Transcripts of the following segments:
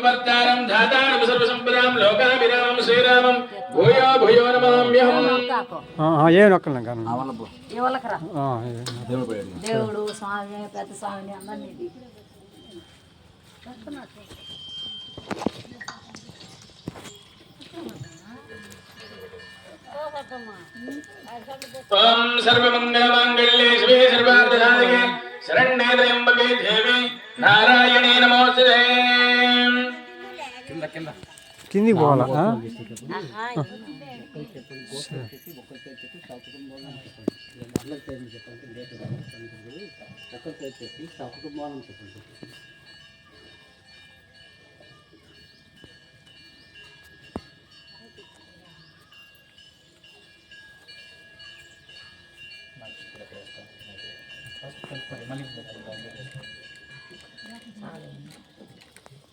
సంవర్తారం ధాతారం సర్వసంపదాం లోకాభిరామం శ్రీరామం భూయో భూయో నమామ్యహం. ఏం నొక్కలేం కానీ దేవుడు స్వామి పెద్ద స్వామిని అందరినీ ఓం సర్వమంగళమాంగళ్యే శివే సర్వార్థసాధకే శరణ్యే త్రయంబకే దేవి నారాయణే నమోస్తుతే. కిందికి పోవాలా?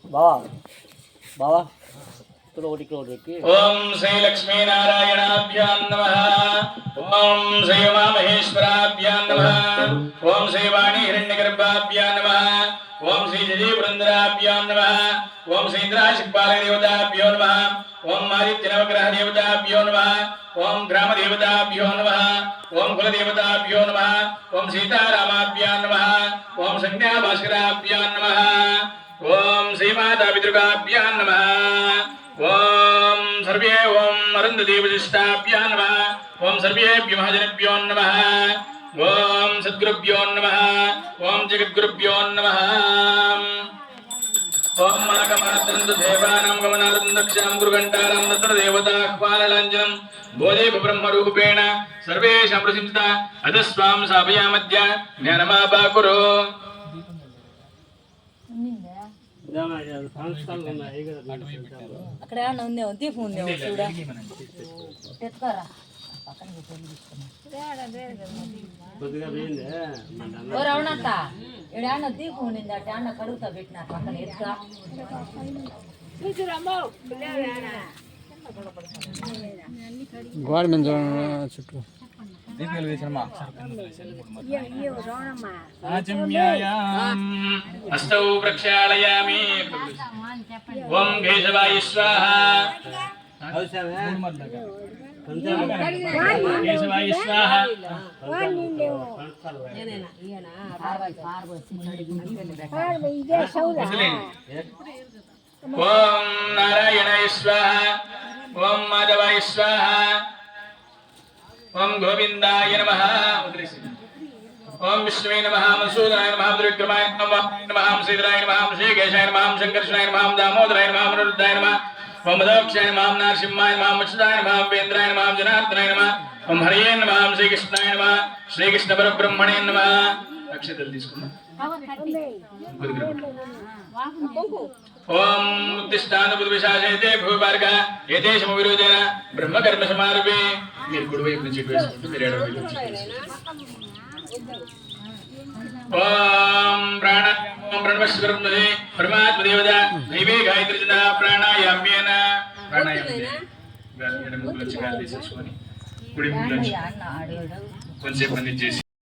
బావా బావా ఓం శ్రీ లక్ష్మీనారాయణాభ్యాం నమః. ఓం శ్రీ ఉమామహేశ్వరాభ్యాం నమః. ఓం శ్రీ వాణి హిరణ్యగర్భాభ్యాం నమః. ఓం శ్రీ జయవృందరాభ్యాం నమః. ఓం శ్రీ ఇంద్రాశిక్పాలదేవతాభ్యో నమః. ఓం ఆదిత్యనవగ్రహదేవతాభ్యో నమః. ఓం గ్రామదేవతాభ్యో నమః. ఓం కులదేవతాభ్యో నమః. ఓం సీతారామాభ్యాం నమః. ఓం సంజ్ఞాభాస్కరాభ్యాం నమః. ఓం శ్రీమాతాపితృకాభ్యాం నమః. ఓం సర్వే ఓం అరుంధతీ వశిష్టాభ్యాం నమః. ఓం సర్వేభ్యో మహాజనేభ్యో నమః. ఓం సద్గురుభ్యో నమః. ఓం జగద్గురుభ్యో నమః. ఓం మనకమనత్రందు దేవానాం గమనార్థం దక్షిణం గురుఘంటారాం తత్ర దేవతాహ్వానలాంఛనం బోధే బ్రహ్మరూపేణ సర్వేషాం ప్రసిద్ధ అధస్వాం సాభయామద్య జ్ఞానమాపాకురు. అక్కడ ఏమన్నా ఉందేమో దీపం ఉందేమో చూడా ఎత్తుకోరా ఓ రవణత్త ఇక్కడ ఏమన్నా దీపం ఉండింది అట్ట అన్న కడుగుతా పెట్టిన పక్కన ఎత్తుగా గోడ మీద చుట్టూ అష్టౌ ప్రక్షాళయామి. ఓం కేశవాయ స్వాహా. కేశవాయ స్వాహా. ఓం నారాయణాయ స్వాహా. ఓం మాధవాయ స్వాహా. ఓం గోవిందాయ నమః. ఓం విష్ణువే నమః. మధుసూదనాయ నమః. త్రివిక్రమాయ నమః. శ్రీధరాయ నమః. శ్రీకేశాయ నమః. సంకర్షణాయ నమః. దామోదరాయ నమః. అనిరుద్ధాయ నమః. ఓం మదోక్షాయ నమః. నరసింహాయ నమః. అచ్యుతాయ నమః. వేంద్రాయ నమః. జనార్దనాయ నమః. ఓం హరియే నమః. శ్రీకృష్ణాయ నమః. శ్రీకృష్ణ పరబ్రహ్మణే నమః. అక్షతలు తీసుకుందాం. ఓం ఉత్తిష్టానుబుద్ధిశాసేతే భూభార్గ ఏదేశమ విరోధేన బ్రహ్మకర్మ సమారభే. మీరు కుడివైపు నుంచి వేసుకుంటూ మీరు ఎడవైపు నుంచి ఓం ప్రాణ ఓం ప్రణవస్వరముదే పరమాత్మదేవత దైవే గాయత్రి జన ప్రాణాయామ్యేన ప్రాణాయామం ఎడమ ముక్కులోంచి గాలి తీసేసుకొని కుడి ముక్కులోంచి కొంచెం పని చేసి